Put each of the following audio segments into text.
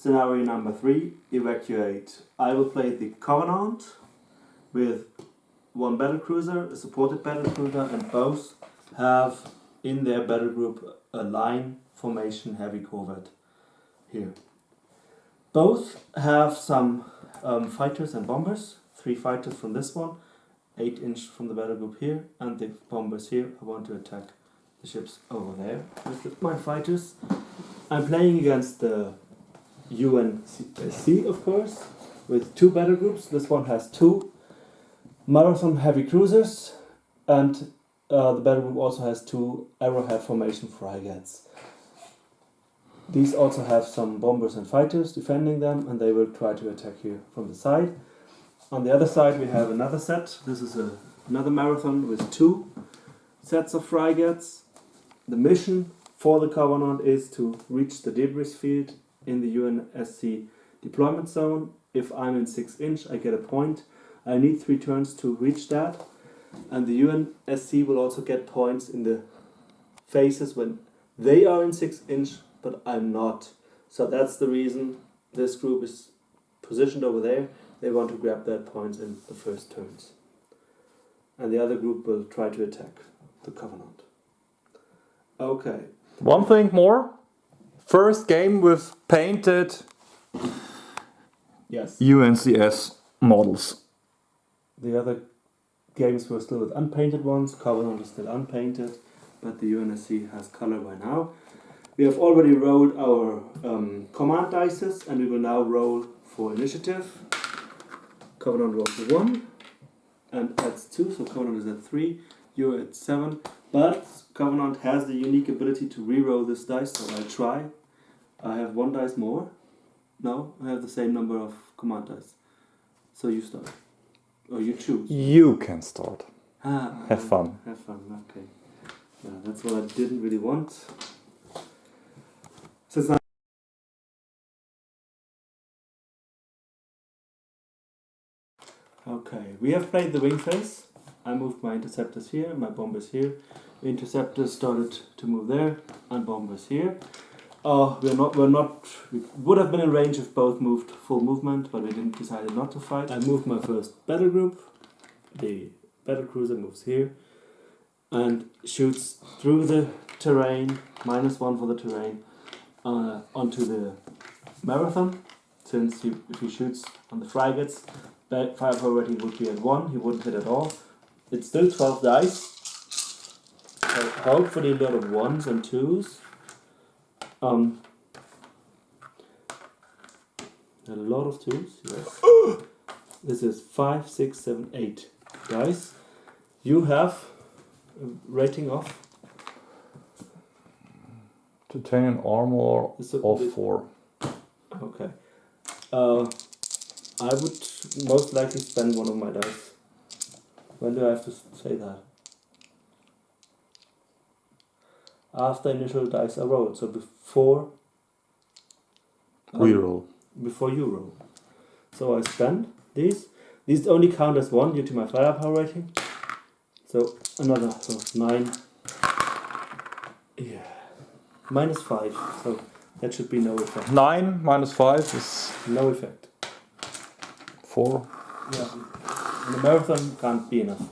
Scenario number 3, evacuate. I will play the Covenant with one battlecruiser, a supported battlecruiser, and both have in their battle group a line formation heavy corvette here. Both have some fighters and bombers, 3 fighters from this one, 8 inch from the battle group here, and the bombers here. I want to attack the ships over there with my fighters. I'm playing against the UNSC, of course, with 2 battle groups. This one has 2 marathon heavy cruisers, and the battle group also has 2 arrowhead formation frigates. These also have some bombers and fighters defending them, and they will try to attack here from the side. On the other side we have another set. This is another marathon with 2 sets of frigates. The mission for the Covenant is to reach the debris field in the UNSC deployment zone. If I'm in 6 inch, I get a point. I need 3 turns to reach that. And the UNSC will also get points in the phases when they are in 6 inch, but I'm not. So that's the reason this group is positioned over there. They want to grab that points in the first turns. And the other group will try to attack the Covenant. Okay. One thing more. First game with painted UNCS models. The other games were still with unpainted ones. Covenant is still unpainted, but the UNSC has color by now. We have already rolled our command dices, and we will now roll for initiative. Covenant rolls a 1 and adds 2, so Covenant is at 3, you're at 7. But Covenant has the unique ability to re-roll this dice, so I'll try. I have 1 dice more. No, I have the same number of command dice. So you start. Or you choose. You can start. Have fun. Have fun, okay. Yeah, that's what I didn't really want. Since okay, we have played the wing phase. I moved my interceptors here, my bombers here. The interceptors started to move there, and bombers here. We would have been in range if both moved full movement, but we decided not to fight. I moved my first battle group. The battle cruiser moves here and shoots through the terrain, -1 for the terrain, onto the marathon. Since if he shoots on the frigates, firepower rating would be at 1, he wouldn't hit at all. It's still 12 dice, so hopefully a lot of 1s and 2s. A lot of 2s, yes. This is 5, 6, 7, 8 dice. You have a rating of Titanium armor of 4. Okay. I would most likely spend 1 of my dice. When do I have to say that? After initial dice are rolled, so before We roll. Before you roll. So I spend these. These only count as 1 due to my firepower rating. So another 9. Yeah. -5. So that should be no effect. 9 minus 5 is No effect. 4. Yeah. In the marathon can't be enough.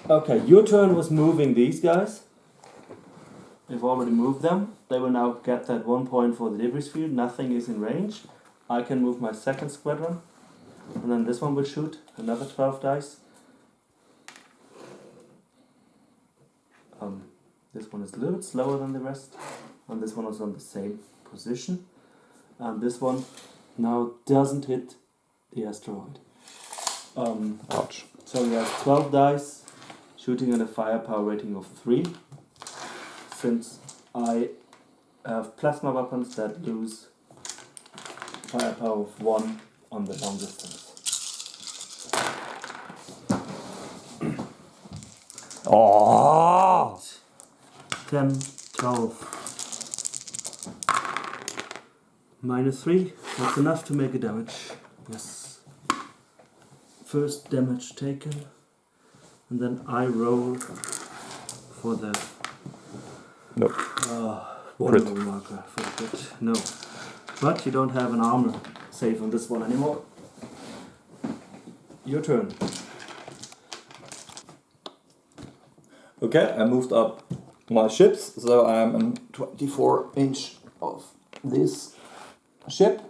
Okay, your turn was moving these guys. You've already moved them. They will now get that 1 point for the debris field. Nothing is in range. I can move my second squadron. And then this one will shoot another 12 dice. This one is a little bit slower than the rest. And this one is on the same position. And this one now doesn't hit the asteroid. Ouch. So he has 12 dice, shooting at a firepower rating of 3. Since I have plasma weapons that lose firepower of 1 on the long distance. Oh! 10, 12. -3, that's enough to make a damage. Yes. First damage taken. And then I roll for the No. one Crit. more marker for the crit. No. But you don't have an armor save on this one anymore. Your turn. Okay, I moved up my ships, so I'm in 24 inch of this ship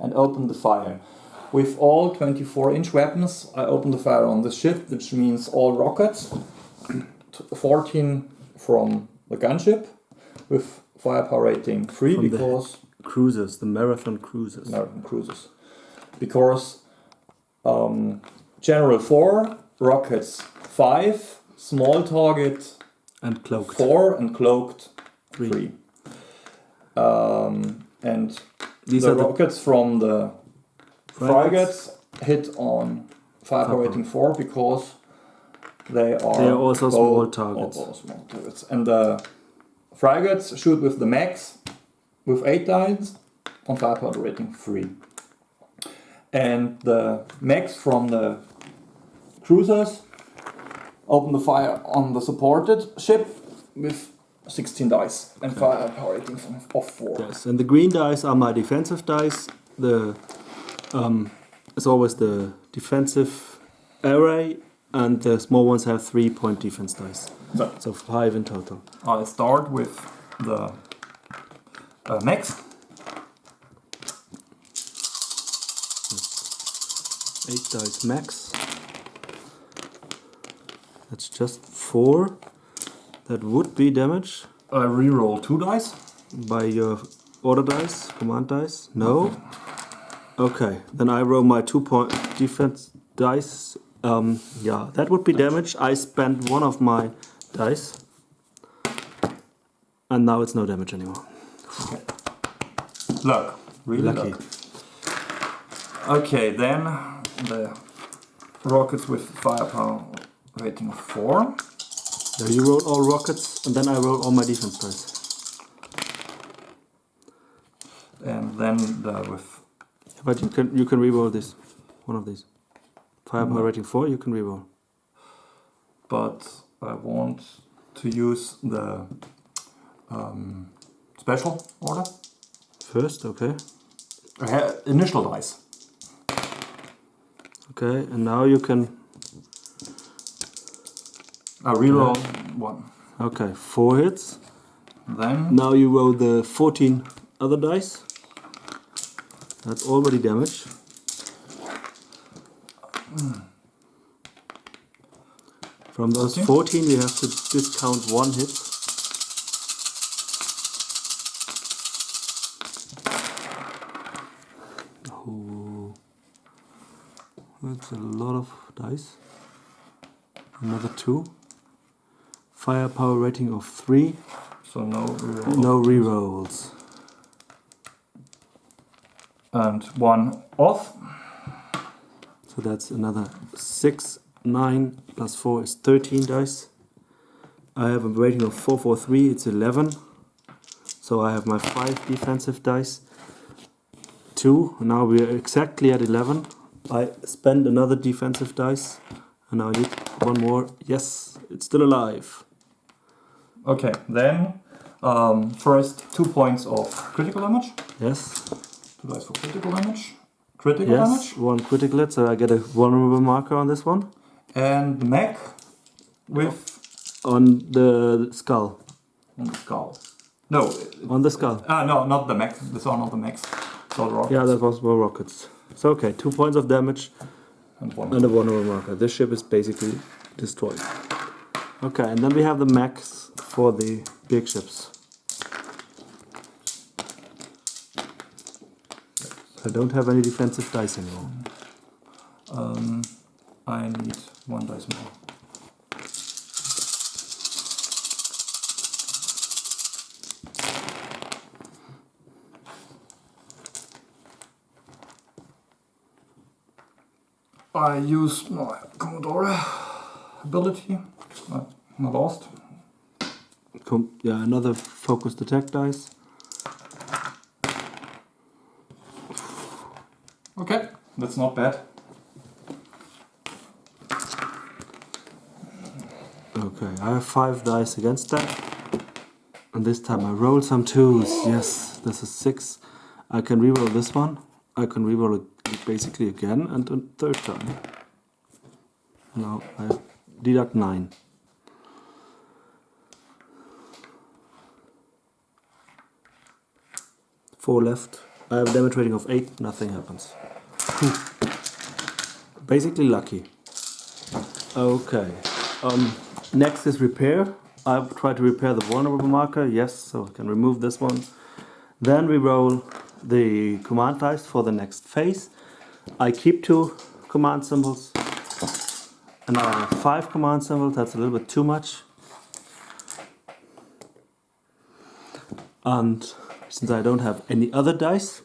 and open the fire. With all 24 inch weapons, I open the fire on the ship, which means all rockets, 14 from the gunship, with firepower rating 3 From because the cruisers, the marathon cruisers. Because general 4, rockets 5, small target And cloaked. 4 and cloaked 3. 3. And These the are the rockets from the frigates hit on firepower rating 4 because they are also small targets. all small targets. And the frigates shoot with the max with 8 dice on firepower rating 3. And the max from the cruisers open the fire on the supported ship with 16 dice and firepower rating of 4. Yes, and the green dice are my defensive dice. The it's always the defensive array, and the small ones have 3-point defense dice. So 5 in total. I start with the max. 8 dice max. That's just 4. That would be damage I reroll 2 dice. by your order dice, command dice. No. Okay, then I roll my 2-point defense dice. Yeah, that would be damage. I spent one of my dice, and now it's no damage anymore. Luck. Really Lucky. luck. Okay, then the rockets with firepower rating of 4. So you roll all rockets, and then I roll all my defense dice. And then with But you can reroll this, one of these. Firepower rating 4, you can reroll. but I want to use the special order. First, okay. Initial dice. Okay, and now you can. I reroll 1. Okay, 4 hits. Then Now you roll the 14 other dice. That's already damage. From those 14, you have to discount 1 hit. Oh, that's a lot of dice. Another 2. Firepower rating of 3. so no reroll. No rerolls. And 1 off. So that's another 6, 9 plus 4 is 13 dice. I have a rating of 4, 4, 3, it's 11. So I have my 5 defensive dice. 2, now we are exactly at 11. I spend another defensive dice, and now I need 1 more. Yes, it's still alive. Okay, then first 2 points of critical damage. Yes, 2 dice for critical damage. Critical yes, damage. 1 critical hit, so I get a vulnerable marker on this one. And the mech with On the skull. on the skull. No. On the skull. No, not the mech. These are not the mechs. So the rockets. Yeah, that was more rockets. So okay, 2 points of damage. And 1. And a vulnerable marker. This ship is basically destroyed. Okay, and then we have the mechs for the big ships. I don't have any defensive dice anymore. I need 1 dice more. I use my Commodore ability. I lost. Yeah, another focused attack dice. Okay, that's not bad. Okay, I have 5 dice against that. And this time I roll some 2s. Yes, this is 6. I can reroll this one. I can reroll it basically again and a third time. Now I deduct 9. Four left. I have a damage rating of 8. Nothing happens. Basically lucky. Okay. Next is repair. I try to repair the vulnerable marker. Yes, so I can remove this one. Then we roll the command dice for the next phase. I keep 2 command symbols. And now I have 5 command symbols. That's a little bit too much. And since I don't have any other dice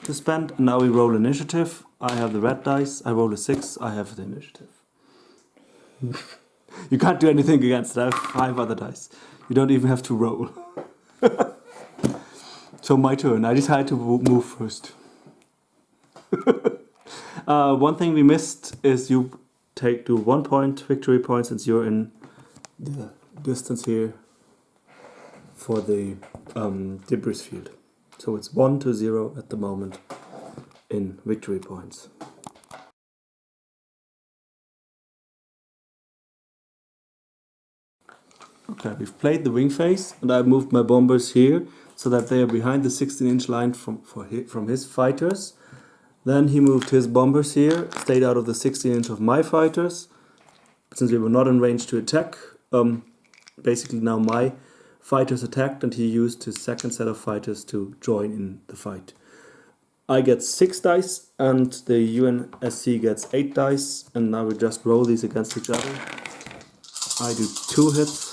to spend, now we roll initiative. I have the red dice. I roll a 6. I have the initiative. You can't do anything against it. I have 5 other dice. You don't even have to roll. So my turn. I decide to move first. One thing we missed is you do 1 point victory point since you're in the distance here for the debris field. So it's 1 to 0 at the moment in victory points. Okay, we've played the wing phase, and I've moved my bombers here so that they are behind the 16-inch line from his fighters. Then he moved his bombers here, stayed out of the 16-inch of my fighters. Since we were not in range to attack, basically now my fighters attacked, and he used his second set of fighters to join in the fight. I get 6 dice, and the UNSC gets 8 dice, and now we just roll these against each other. I do 2 hits.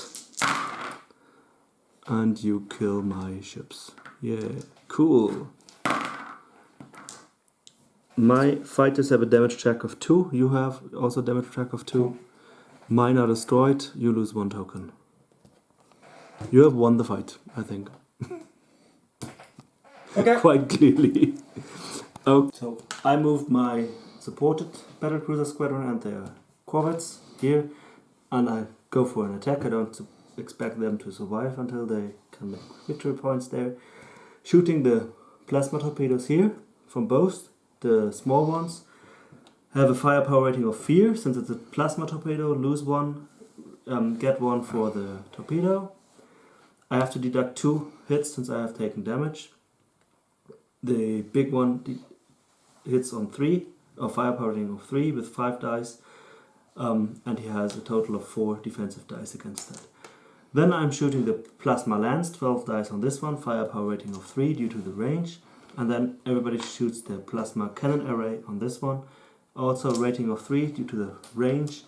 And you kill my ships. Yeah, cool. My fighters have a damage check of 2. You have also damage check of 2. Mine are destroyed. You lose 1 token. You have won the fight, I think. Okay. Quite clearly. Okay. So I moved my supported battlecruiser squadron and their corvettes here, and I go for an attack. I don't expect them to survive until they can make victory points there. Shooting the plasma torpedoes here from both the small ones. Have a firepower rating of 4. Since it's a plasma torpedo, lose 1, get 1 for the torpedo. I have to deduct 2 hits since I have taken damage. The big one hits on 3, or firepower rating of 3 with 5 dice, and he has a total of 4 defensive dice against that. Then I'm shooting the plasma lance, 12 dice on this one, firepower rating of 3 due to the range, and then everybody shoots the plasma cannon array on this one, also rating of 3 due to the range,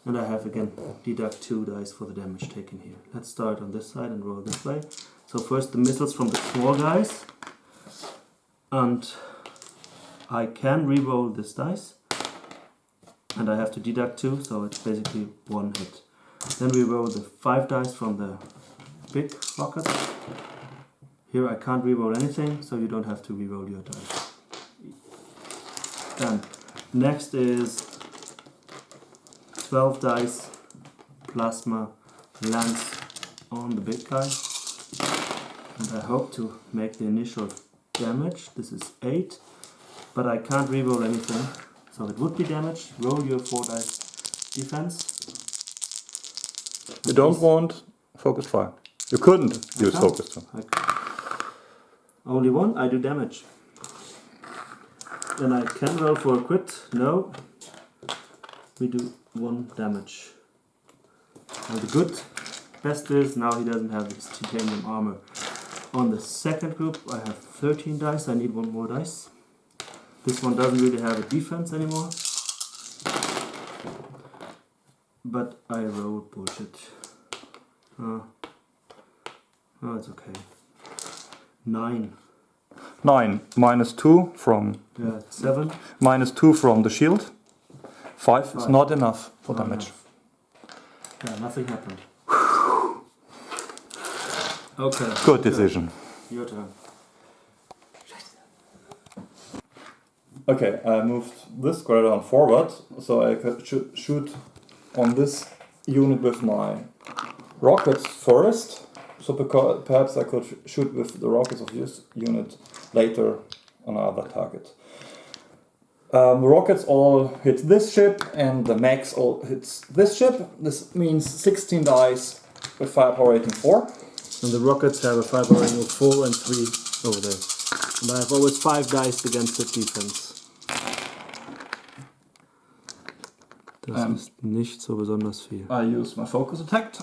and I have again deduct 2 dice for the damage taken here. Let's start on this side and roll this way. So first the missiles from the small guys, and I can re-roll this dice, and I have to deduct 2, so it's basically 1 hit. Then we roll the 5 dice from the big rockets. Here I can't re-roll anything, so you don't have to re-roll your dice. Then next is 12 dice plasma lance on the big guy. And I hope to make the initial damage. This is 8, but I can't re-roll anything, so it would be damage. Roll your 4 dice defense. You don't want focus fire. You couldn't use focus fire. Only 1, I do damage. Then I can roll for a crit. No. We do 1 damage. And the best is now he doesn't have this titanium armor. On the second group I have 13 dice. I need 1 more dice. This one doesn't really have a defense anymore. But I rolled bullshit. Oh, it's okay. 9. 9 minus 2 from 7. minus 2 from the shield. 5 is not enough for damage. Yeah, nothing happened. Okay. Good decision. Your turn. Okay, I moved this squadron forward so I could shoot on this unit with my rockets first. So perhaps I could shoot with the rockets of this unit later on another target. The rockets all hit this ship, and the max all hits this ship. This means 16 dice with firepower rating 4. And the rockets have a firepower rating of 4 and 3 over there. And I have always 5 dice against the defense. Das ist nicht so besonders viel. I use my focus attack.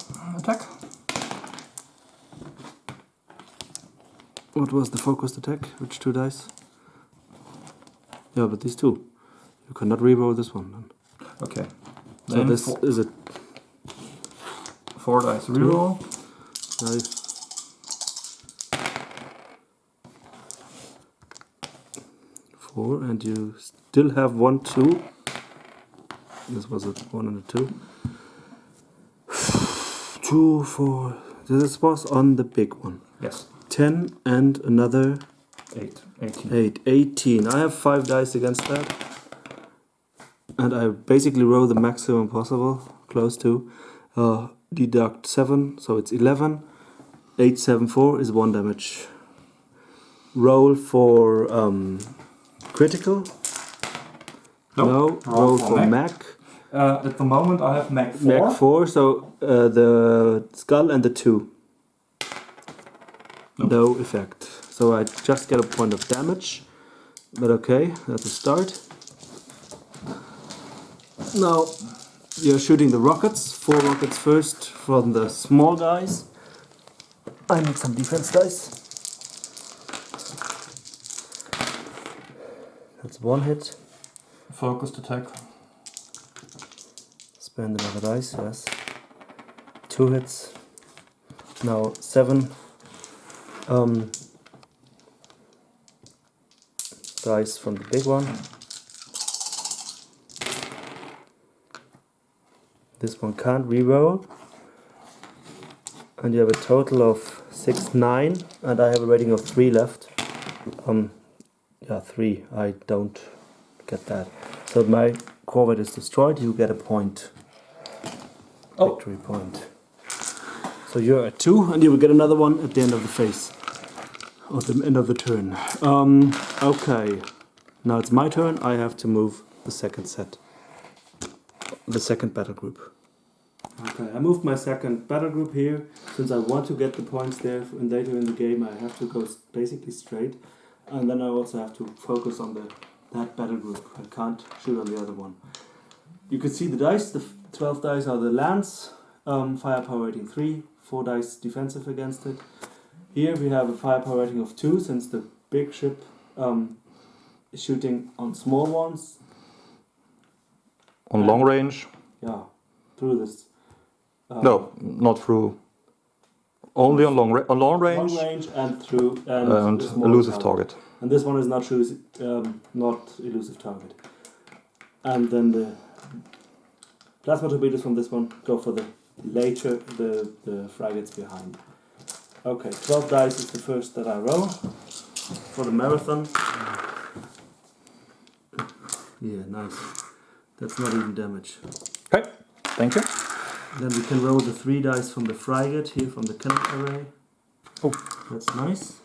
What was the focused attack? Which 2 dice? Yeah, but these 2. You cannot reroll this one then. Okay. So Then this is a 4 dice reroll. Nice. Four, and you still have 1, 2. This was a 1 and a 2. 2, 4. This was on the big one. Yes. 10 and another 8. 18. 8. 18. I have 5 dice against that. And I basically roll the maximum possible, close to. Deduct 7, so it's 11. 8, 7, 4 is 1 damage. Roll for critical. Nope. No. Roll for mech. At the moment I have mech 4. Mech 4, so the skull and the 2. Nope. No effect. So I just get a point of damage. But okay, that's a start. Now you're shooting the rockets. 4 rockets first from the small guys. I need some defense dice. That's 1 hit. Focused attack. Spend another dice, yes. 2 hits. Now 7 dice from the big one. This one can't reroll. And you have a total of 6, 9, and I have a rating of 3 left. Yeah, 3. I don't get that. So my corvette is destroyed. You get a point. Oh. Victory point. So you're at 2, and you will get another one at the end of the phase. Or the end of the turn. Okay. Now it's my turn. I have to move the second set. The second battle group. Okay, I moved my second battle group here. Since I want to get the points there and later in the game, I have to go basically straight. And then I also have to focus on that battle group. I can't shoot on the other one. You can see the dice. The 12 dice are the lance. Firepower rating 3. 4 dice defensive against it. Here we have a firepower rating of 2, since the big ship is shooting on small ones. On long range? Yeah, through this. No, not through. Only on long range. Long range and through and the small elusive target. And this one is not elusive target. And then the plasma torpedoes from this one go for the frigates behind. Okay, 12 dice is the first that I roll for the marathon. Yeah, nice. That's not even damage. Okay, thank you. Then we can roll the 3 dice from the frigate here from the cannon array. Oh, that's nice.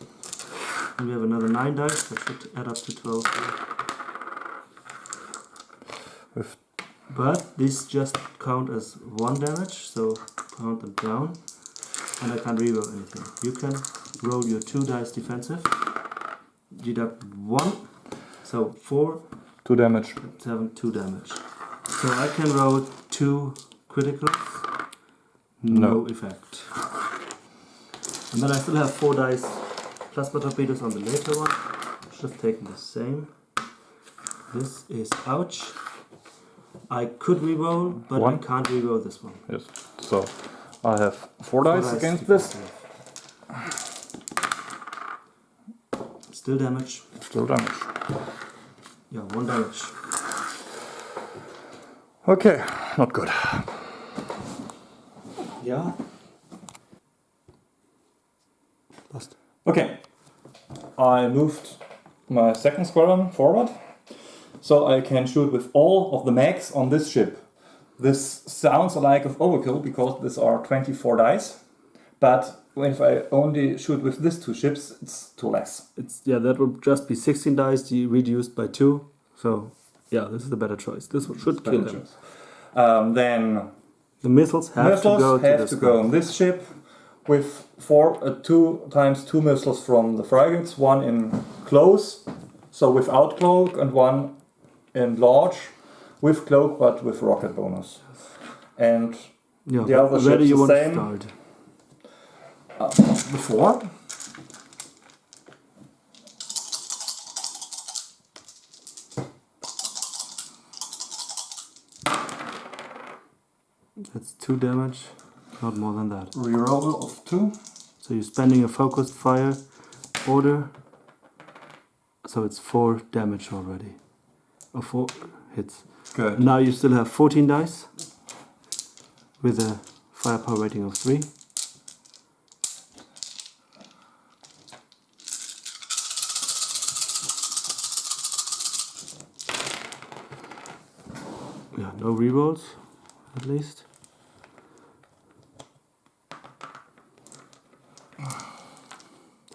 And we have another 9 dice that should add up to 12. But these just count as 1 damage, so count them down. And I can't reroll anything. You can roll your 2 dice defensive. Deduct 1. So 4. 2 damage. 7, 2 damage. So I can roll 2 criticals. No effect. And then I still have 4 dice plasma torpedoes on the later one. Should have taken the same. This is ouch. I could reroll, but 1. I can't reroll this one. Yes. So I have 4 dice against this. Still damage. Still damage. Yeah, 1 damage. Okay, not good. Yeah. Lost. Okay. I moved my second squadron forward, so I can shoot with all of the mags on this ship. This sounds like of overkill because these are 24 dice, but if I only shoot with these two ships, it's 2 less. It's that would just be 16 dice reduced by 2. So yeah, this is the better choice. This should kill him. Then The missiles have to go on this ship with 2 times 2 missiles from the frigates, 1 in close, so without cloak, and 1 in large with cloak but with rocket bonus. And the other ship's the same. Start? Before. That's 2 damage, not more than that. Reroll of 2. So you're spending a focused fire order. So it's 4 damage already. Or 4 hits. Good. Now you still have 14 dice with a firepower rating of 3. Yeah, no rerolls, at least.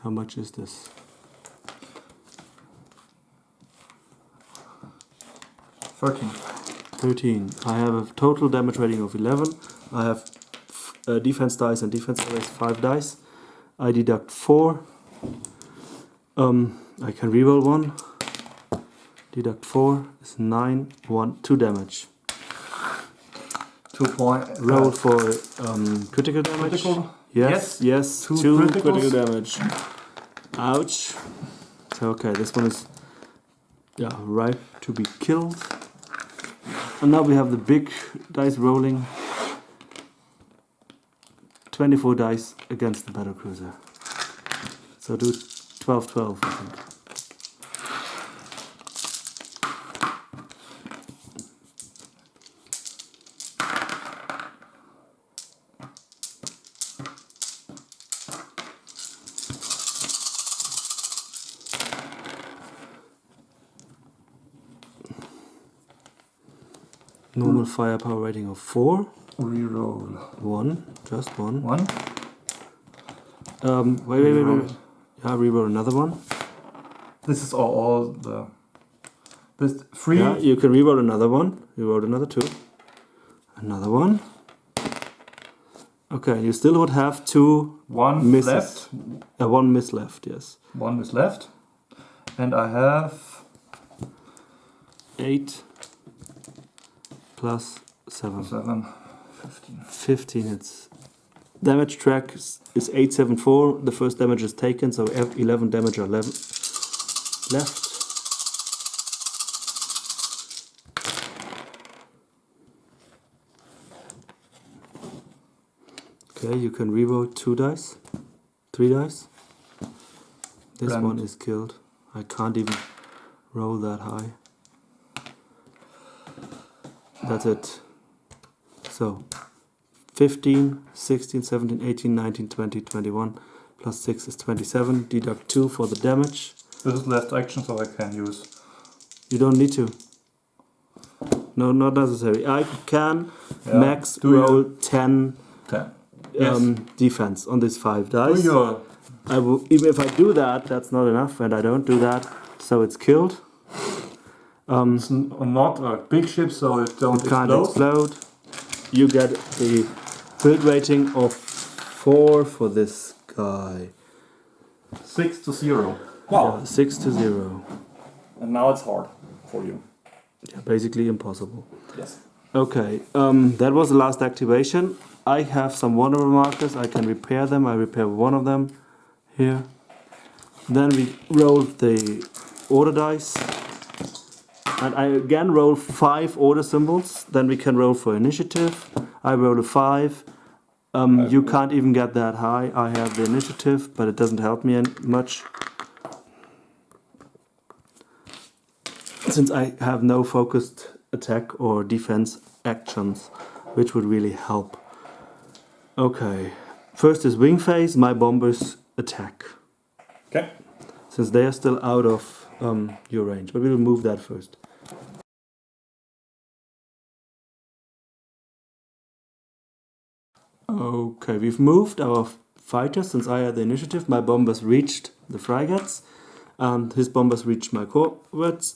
How much is this? 13. I have a total damage rating of 11. I have defense dice and defense dice 5 dice. I deduct 4. I can reroll 1. Deduct 4 is 9. 2 damage. 2 points. Roll for critical damage. Critical? Yes. 2 critical damage. Ouch. So okay, this one is ripe to be killed. And now we have the big dice rolling. 24 dice against the battlecruiser. So do 12-12, I think. Normal firepower rating of 4. Reroll. 1, just 1. 1. Wait. Yeah, reroll another one. This is all the. This 3. Yeah, you can reroll another one. You rolled another 2. Another one. Okay, you still would have 2 1 misses. left. 1 miss left, yes. 1 is left. And I have 8 plus 7. 7. 15. 15 hits. Damage track is 874. The first damage is taken, so 11 damage are left. Okay, you can reroll 2 dice. 3 dice. This one is killed. I can't even roll that high. That's it. So 15, 16, 17, 18, 19, 20, 21 plus 6 is 27. Deduct 2 for the damage. This is left action, so I can use. You don't need to. No, not necessary. I can max roll 10 defense on these 5 dice. I will, even if I do that, that's not enough, and I don't do that, so it's killed. It's not a big ship, so it can't explode. You get a build rating of 4 for this guy. 6-0. Wow. Yeah, 6-0. And now it's hard for you. Yeah, basically impossible. Yes. Okay, that was the last activation. I have some vulnerable markers. I can repair them. I repair one of them here. Then we roll the order dice. And I again roll 5 order symbols. Then we can roll for initiative. I roll a 5. You can't even get that high. I have the initiative, but it doesn't help me much. Since I have no focused attack or defense actions, which would really help. Okay. First is wing phase. My bombers attack. Okay. Since they are still out of your range. But we will move that first. Okay, we've moved our fighter. Since I had the initiative, my bombers reached the frigates, and his bombers reached my corvettes.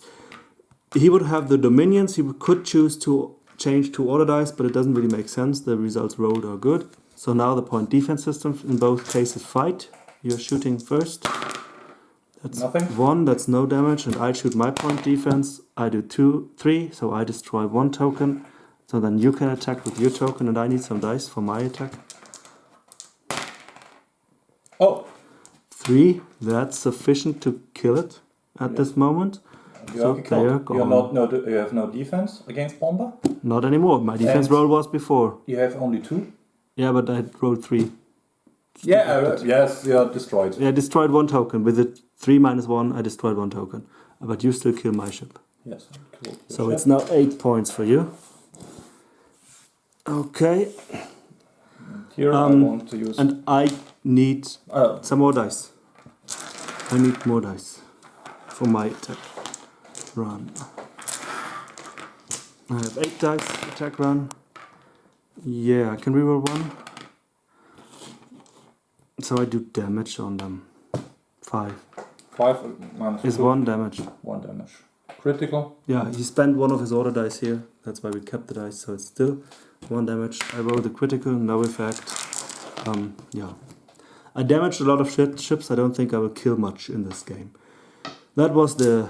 He would have the dominions. He could choose to change to order dice, but it doesn't really make sense. The results rolled are good. So now the point defense system in both cases fight. You're shooting first. That's Nothing. 1, that's no damage, and I shoot my point defense. I do 2, 3, so I destroy 1 token. So then you can attack with your token, and I need some dice for my attack. Oh, 3, that's sufficient to kill it at this moment. you So are they are killed. You're gone. not, no, you have no defense against bomber. Not anymore. My defense And- roll was before. You have only 2. Yeah, but I rolled 3. Yeah, yes, you are destroyed. Yeah, I destroyed 1 token. With it 3 minus 1, I destroyed 1 token. But you still kill my ship. Yes. Cool. So it's now 8 points for you. Okay. Here I want to use. And I need some more dice. I need more dice for my attack run. I have 8 dice attack run. Yeah, I can reroll 1. So I do damage on them. 5. 5 minus Is 2. 1 damage. 1 damage. Critical. Yeah, he spent 1 of his order dice here. That's why we kept the dice, so it's still 1 damage. I rolled the critical, no effect. Yeah. I damaged a lot of ships. I don't think I will kill much in this game. That was the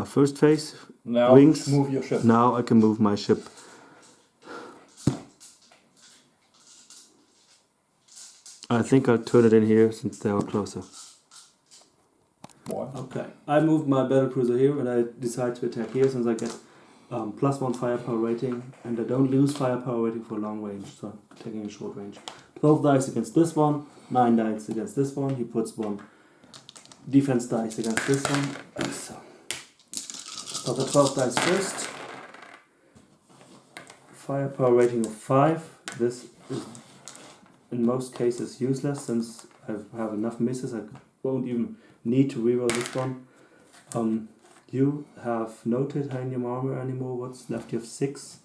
first phase. Now Wings. move your ship. Now I can move my ship. I think I'll turn it in here since they are closer. Why? Okay, I moved my battlecruiser here and I decide to attack here since I get +1 firepower rating and I don't lose firepower rating for long range, so I'm taking a short range. 12 dice against this one, 9 dice against this one, he puts 1 defense dice against this one. So the 12 dice first. Firepower rating of 5. This is in most cases useless since I have enough misses. I won't even need to reroll this one. You have no titanium armor anymore. What's left? You have 6.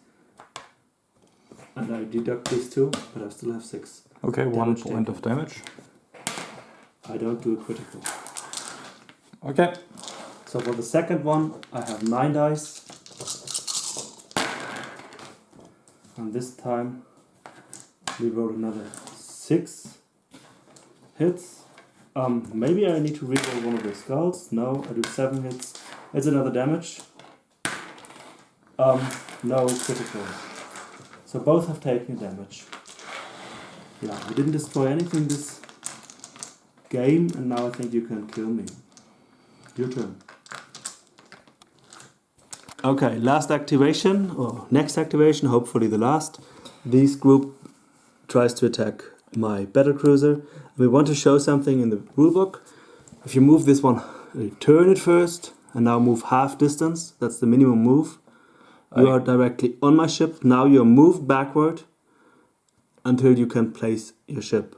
And I deduct this too, but I still have 6. Okay, 1 Damage point taken. of damage. I don't do a critical. Okay. So for the second one, I have 9 dice. And this time, we roll another 6 hits. Maybe I need to reroll one of the skulls. No, I do 7 hits. It's another damage. No critical. So both have taken damage. Yeah, we didn't destroy anything this game, and now I think you can kill me. Your turn. Okay, last activation, or next activation, hopefully the last. This group tries to attack my battlecruiser. We want to show something in the rulebook. If you move this one, turn it first, and now move half distance. That's the minimum move. You are directly on my ship. Now you're moved backward until you can place your ship.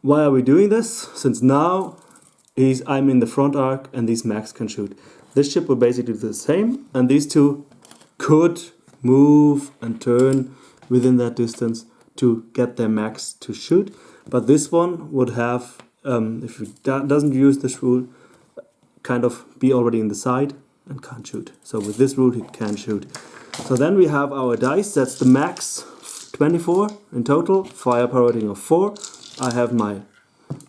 Why are we doing this? Since now I'm in the front arc and these mechs can shoot. This ship will basically do the same, and these two could move and turn within that distance to get their mechs to shoot. But this one would have, if it doesn't use this rule, kind of be already in the side and can't shoot. So with this rule, he can shoot. So then we have our dice. That's the max, 24 in total, firepower rating of 4. I have my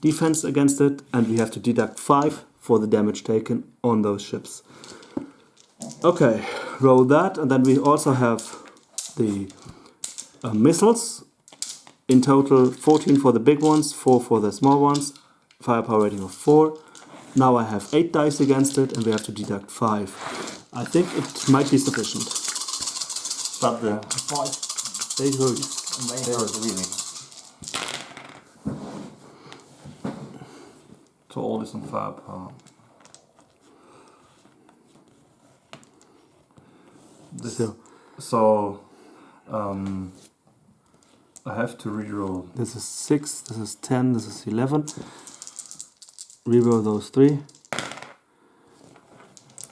defense against it, and we have to deduct 5 for the damage taken on those ships. Okay, roll that, and then we also have the missiles. In total, 14 for the big ones, 4 for the small ones, firepower rating of 4. Now I have 8 dice against it, and we have to deduct 5. I think it might be sufficient. But the 5 They hurt. may hurt really. So all this on firepower. So I have to reroll. This is 6, this is 10, this is 11. Reroll those 3.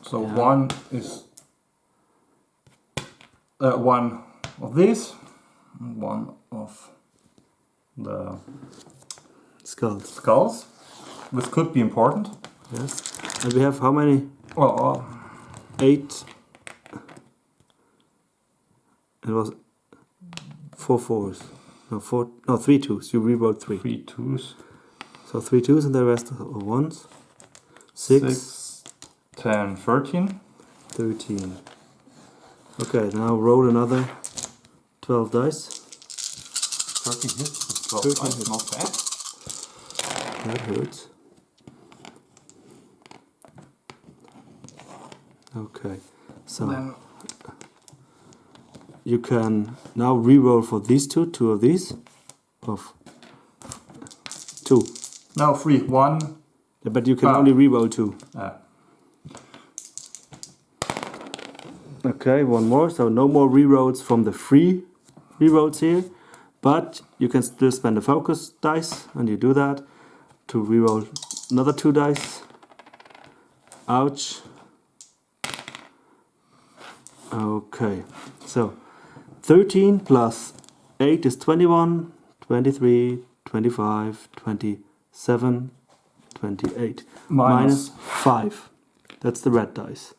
So Yeah. one is one of these, one of the Skulls. This could be important. Yes. And we have how many? Oh, 8. It was 4 fours. No, 4. No, 3 twos. You rewrote 3. 3 twos. So 3 twos and the rest are ones. 6, 10, 13. 13. Okay, now roll another 12 dice. 13 hits with 12 13 dice, hits. not bad. That hurts. Okay, so Then you can now re-roll for these two of these. Of 2. no, 3, 1. Yeah, but you can only re-roll 2. Okay, one more. So no more re-rolls from the free re-rolls here. But you can still spend a focus dice, and you do that to re-roll another 2 dice. Ouch. Okay, so 13 plus 8 is 21, 23, 25, 27, 28. Minus 5. That's the red dice.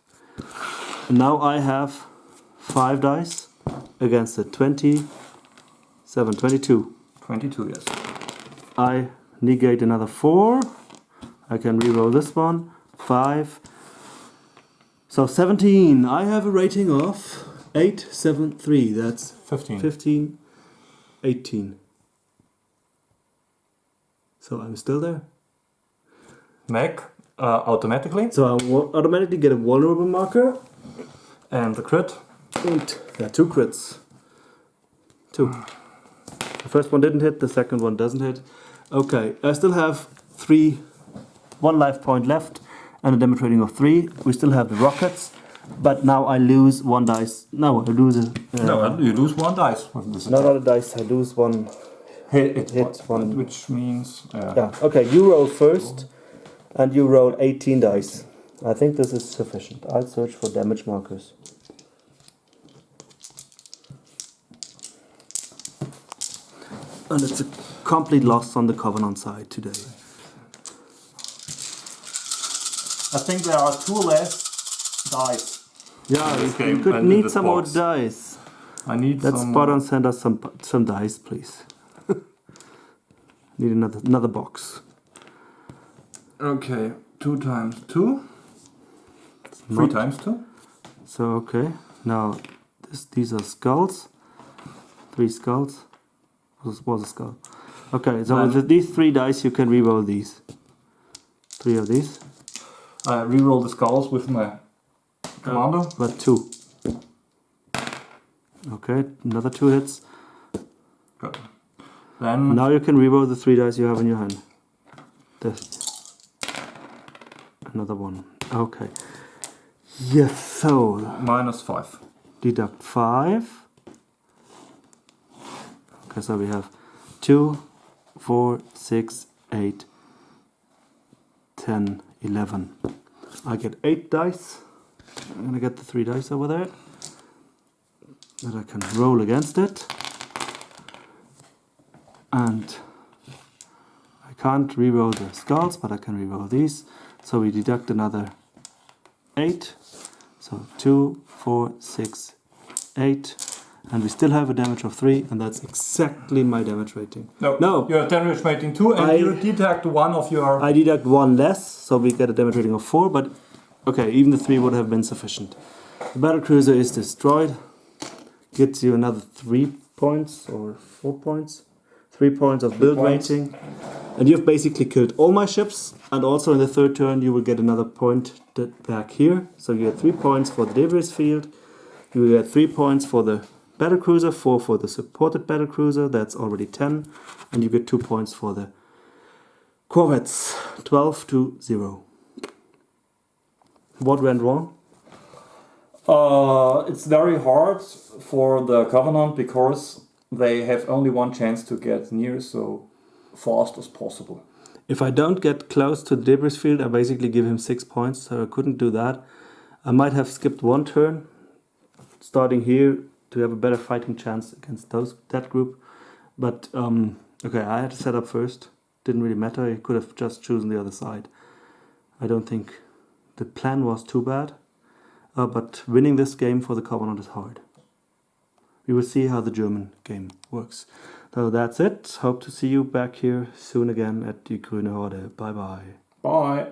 And now I have 5 dice against the 27, 22. 22, yes. I negate another 4. I can re-roll this one. 5. So 17. I have a rating of 873. That's 15. 15, 18. So I'm still there. Make automatically. So I will automatically get a vulnerable marker. And the crit. And yeah, 2 crits. 2. The first one didn't hit, the second one doesn't hit. Okay, I still have 1 life point left and a damage rating of 3. We still have the rockets, but now I lose 1 dice. No, I lose a... no, you lose 1 dice with this no, attack. not a dice, I lose 1 hit one. Which means... Yeah, okay, you roll first, and you roll 18 dice. I think this is sufficient. I'll search for damage markers. And it's a complete loss on the Covenant side today. I think there are 2 less dice. Yeah, this you game could and in need this some more box. dice. I need Let's some... spot on send us some dice, please. Need another box. Okay, 2 times 2. 3 times 2. So okay, now these are skulls. 3 skulls. Was a skull. Okay, so with these 3 dice you can reroll these. 3 of these. I reroll the skulls with my commando. But 2. Okay, another 2 hits. Good. Then Now you can reroll the 3 dice you have in your hand. Another 1. Okay. Yes, so minus 5. deduct 5. Okay, so we have 2, 4, 6, 8, 10, 11. I get 8 dice. I'm gonna get the 3 dice over there that I can roll against it. And I can't reroll the skulls, but I can reroll these. So we deduct another 8. So 2, 4, 6, 8. And we still have a damage of 3, and that's exactly my damage rating. No. You have damage rating 2, and you deduct 1 of your... I deduct 1 less, so we get a damage rating of 4, but okay, even the 3 would have been sufficient. The battlecruiser is destroyed. Gets you another 3 points, or 4 points. 3 points of build rating. And you've basically killed all my ships, and also in the 3rd turn you will get another point back here. So you get 3 points for the debris field. You will get 3 points for the battlecruiser, 4 for the supported battlecruiser, that's already 10, and you get 2 points for the corvettes, 12 to 0. What went wrong? It's very hard for the Covenant because they have only 1 chance to get near so fast as possible. If I don't get close to the debris field, I basically give him 6 points, so I couldn't do that. I might have skipped 1 turn, starting here to have a better fighting chance against that group. But okay, I had to set up first. Didn't really matter. He could have just chosen the other side. I don't think the plan was too bad. But winning this game for the Covenant is hard. We will see how the German game works. So that's it. Hope to see you back here soon again at the Grüne Horde. Bye bye. Bye.